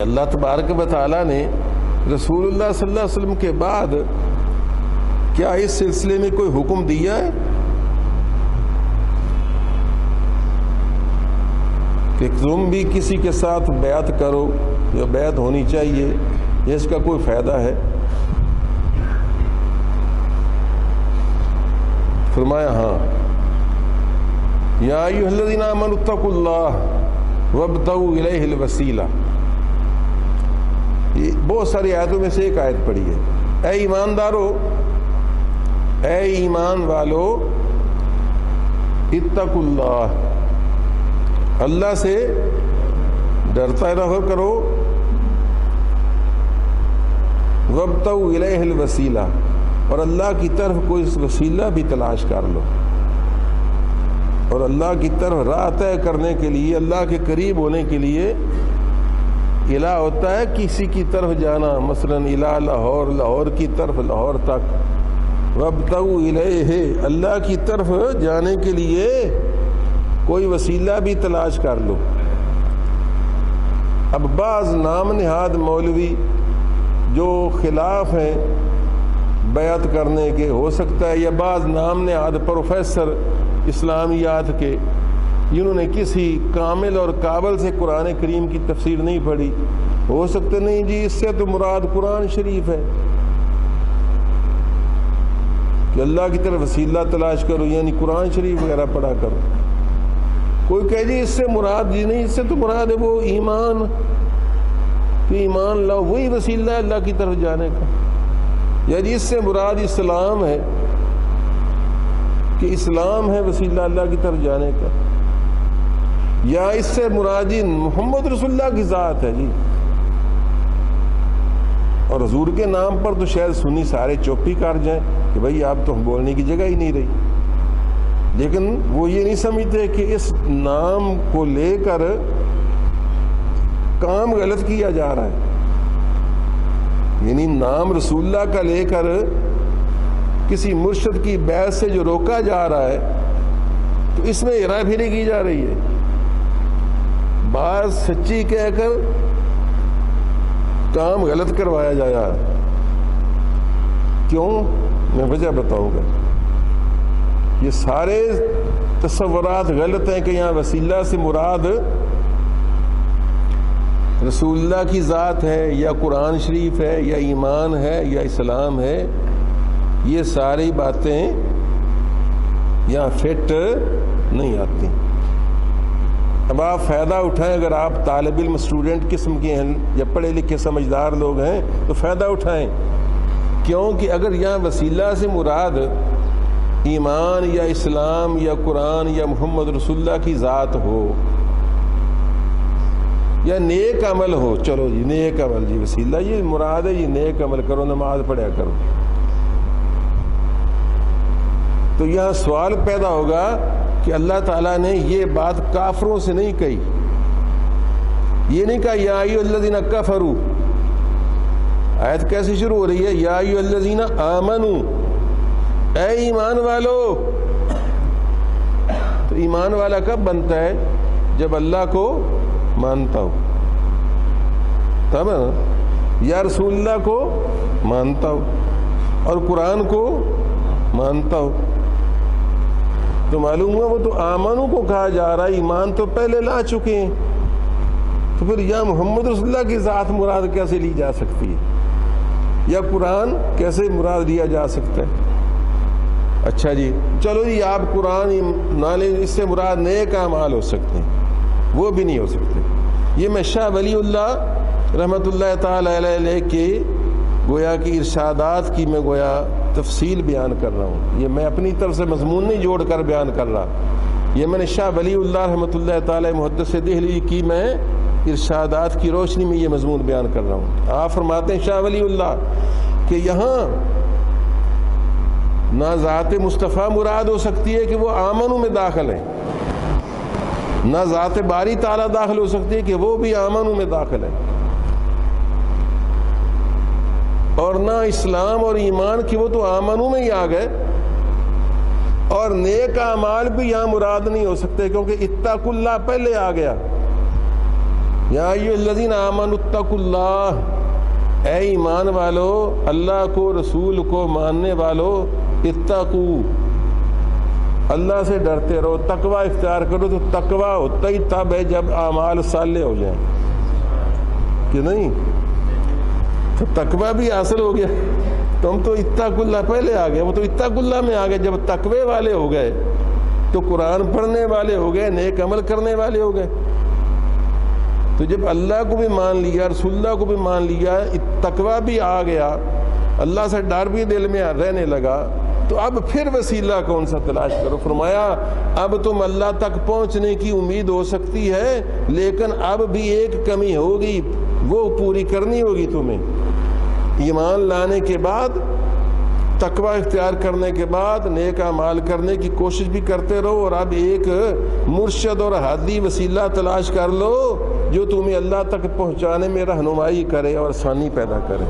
اللہ تبارک و تعالیٰ نے رسول اللہ صلی اللہ علیہ وسلم کے بعد کیا اس سلسلے میں کوئی حکم دیا ہے کہ تم بھی کسی کے ساتھ بیعت کرو یا بیعت ہونی چاہیے، یا اس کا کوئی فائدہ ہے؟ فرمایا ہاں، یا ایھا الذین آمنوا اتقوا اللہ وابتغوا الیہ الوسیلہ. یہ بہت ساری آیتوں میں سے ایک آیت پڑھی ہے. اے ایماندارو، اے ایمان والو، اتقوا اللہ، اللہ سے ڈرتا رہا کرو، وابتغوا الیہ الوسیلہ، اور اللہ کی طرف کوئی وسیلہ بھی تلاش کر لو. اور اللہ کی طرف راہ طے کرنے کے لیے، اللہ کے قریب ہونے کے لیے الہ ہوتا ہے کسی کی طرف جانا، مثلا الہ لاہور، لاہور کی طرف لاہور تک. وابتغوا الیہ، اللہ کی طرف جانے کے لیے کوئی وسیلہ بھی تلاش کر لو. اب بعض نام نہاد مولوی جو خلاف ہیں بیعت کرنے کے، ہو سکتا ہے، یا بعض نام نہاد پروفیسر اسلامیات کے جنہوں نے کسی کامل اور قابل سے قرآن کریم کی تفسیر نہیں پڑھی، ہو سکتا نہیں جی اس سے تو مراد قرآن شریف ہے کہ اللہ کی طرف وسیلہ تلاش کرو، یعنی قرآن شریف وغیرہ پڑھا کرو. کوئی کہے جی اس سے مراد جی نہیں، اس سے تو مراد ہے وہ ایمان، کہ ایمان لاؤ، وہی وسیلہ ہے اللہ کی طرف جانے کا. یا جی اس سے مراد اسلام ہے کہ اسلام ہے وسیلہ اللہ کی طرف جانے کا. یا اس سے مراد جی محمد رسول اللہ کی ذات ہے جی. اور حضور کے نام پر تو شاید سنی سارے چپ ہی کر جائیں کہ بھئی آپ تو بولنے کی جگہ ہی نہیں رہی. لیکن وہ یہ نہیں سمجھتے کہ اس نام کو لے کر کام غلط کیا جا رہا ہے. یعنی نام رسول اللہ کا لے کر کسی مرشد کی بیعت سے جو روکا جا رہا ہے، تو اس میں ہیرا پھیری کی جا رہی ہے. بات سچی کہہ کر کام غلط کروایا جایا. کیوں؟ میں وجہ بتاؤں گا. یہ سارے تصورات غلط ہیں کہ یہاں وسیلہ سے مراد رسول اللہ کی ذات ہے، یا قرآن شریف ہے، یا ایمان ہے، یا اسلام ہے. یہ ساری باتیں یہاں فٹ نہیں آتی. اب آپ فائدہ اٹھائیں، اگر آپ طالب علم اسٹوڈنٹ قسم کے ہیں یا پڑھے لکھے سمجھدار لوگ ہیں تو فائدہ اٹھائیں. کیونکہ اگر یہاں وسیلہ سے مراد ایمان یا اسلام یا قرآن یا محمد رسول اللہ کی ذات ہو، یا نیک عمل ہو، چلو جی نیک عمل، جی وسیلہ یہ مراد ہے، جی نیک عمل کرو، نماز پڑھیا کرو، تو یہاں سوال پیدا ہوگا کہ اللہ تعالیٰ نے یہ بات کافروں سے نہیں کہی. یہ نہیں کہا یا ایھا الذین کفروا. آیت کیسے شروع ہو رہی ہے؟ یا ایھا الذین آمنوا، اے ایمان والو. تو ایمان والا کب بنتا ہے؟ جب اللہ کو مانتا ہو، تب نا. یا رسول اللہ کو مانتا ہو اور قرآن کو مانتا ہو. تو معلوم ہوا وہ تو آمنو کو کہا جا رہا ہے، ایمان تو پہلے لا چکے ہیں. تو پھر یا محمد رسول اللہ کی ذات مراد کیسے لی جا سکتی ہے، یا قرآن کیسے مراد لیا جا سکتا ہے؟ اچھا جی چلو جی آپ قرآن نہ لیں، اس سے مراد نیک اعمال ہو سکتے ہیں، وہ بھی نہیں ہو سکتے. یہ میں شاہ ولی اللہ رحمۃ اللہ تعالی علیہ کے گویا کہ ارشادات کی میں گویا تفصیل بیان کر رہا ہوں. یہ میں اپنی طرف سے مضمون نہیں جوڑ کر بیان کر رہا، یہ میں نے شاہ ولی اللہ رحمۃ اللہ تعالی محدث دہلوی کی میں ارشادات کی روشنی میں یہ مضمون بیان کر رہا ہوں. آپ فرماتے ہیں شاہ ولی اللہ کہ یہاں نہ ذات مصطفیٰ مراد ہو سکتی ہے کہ وہ آمنوں میں داخل ہے، نہ ذات باری تعالیٰ داخل ہو سکتی ہے کہ وہ بھی آمنوں میں داخل ہے، اور نہ اسلام اور ایمان کی وہ تو آمنوں میں ہی آ گئے. اور نیک اعمال بھی یہاں مراد نہیں ہو سکتے کیونکہ اتقوا اللہ پہلے آ گیا. یا ایھا الذین آمنوا اتقوا اللہ، اے ایمان والو اللہ کو رسول کو ماننے والو، اتقوا اللہ سے ڈرتے رہو، تقوی اختیار کرو۔ تو تقوی ہوتا ہی تب ہے جب اعمال صالح ہو جائیں، کہ نہیں؟ تو تقوی بھی حاصل ہو گیا، تم تو اتقوا اللہ پہلے آ گئے، وہ تو اتقوا اللہ میں آ گئے۔ جب تقوی والے ہو گئے تو قرآن پڑھنے والے ہو گئے، نیک عمل کرنے والے ہو گئے۔ تو جب اللہ کو بھی مان لیا، رسول اللہ کو بھی مان لیا، تقوی بھی آ گیا، اللہ سے ڈر بھی دل میں رہنے لگا، تو اب پھر وسیلہ کون سا تلاش کرو؟ فرمایا اب تم اللہ تک پہنچنے کی امید ہو سکتی ہے، لیکن اب بھی ایک کمی ہوگی، وہ پوری کرنی ہوگی تمہیں۔ ایمان لانے کے بعد، تقوی اختیار کرنے کے بعد نیک اعمال کرنے کی کوشش بھی کرتے رہو، اور اب ایک مرشد اور ہادی وسیلہ تلاش کر لو جو تمہیں اللہ تک پہنچانے میں رہنمائی کرے اور آسانی پیدا کرے۔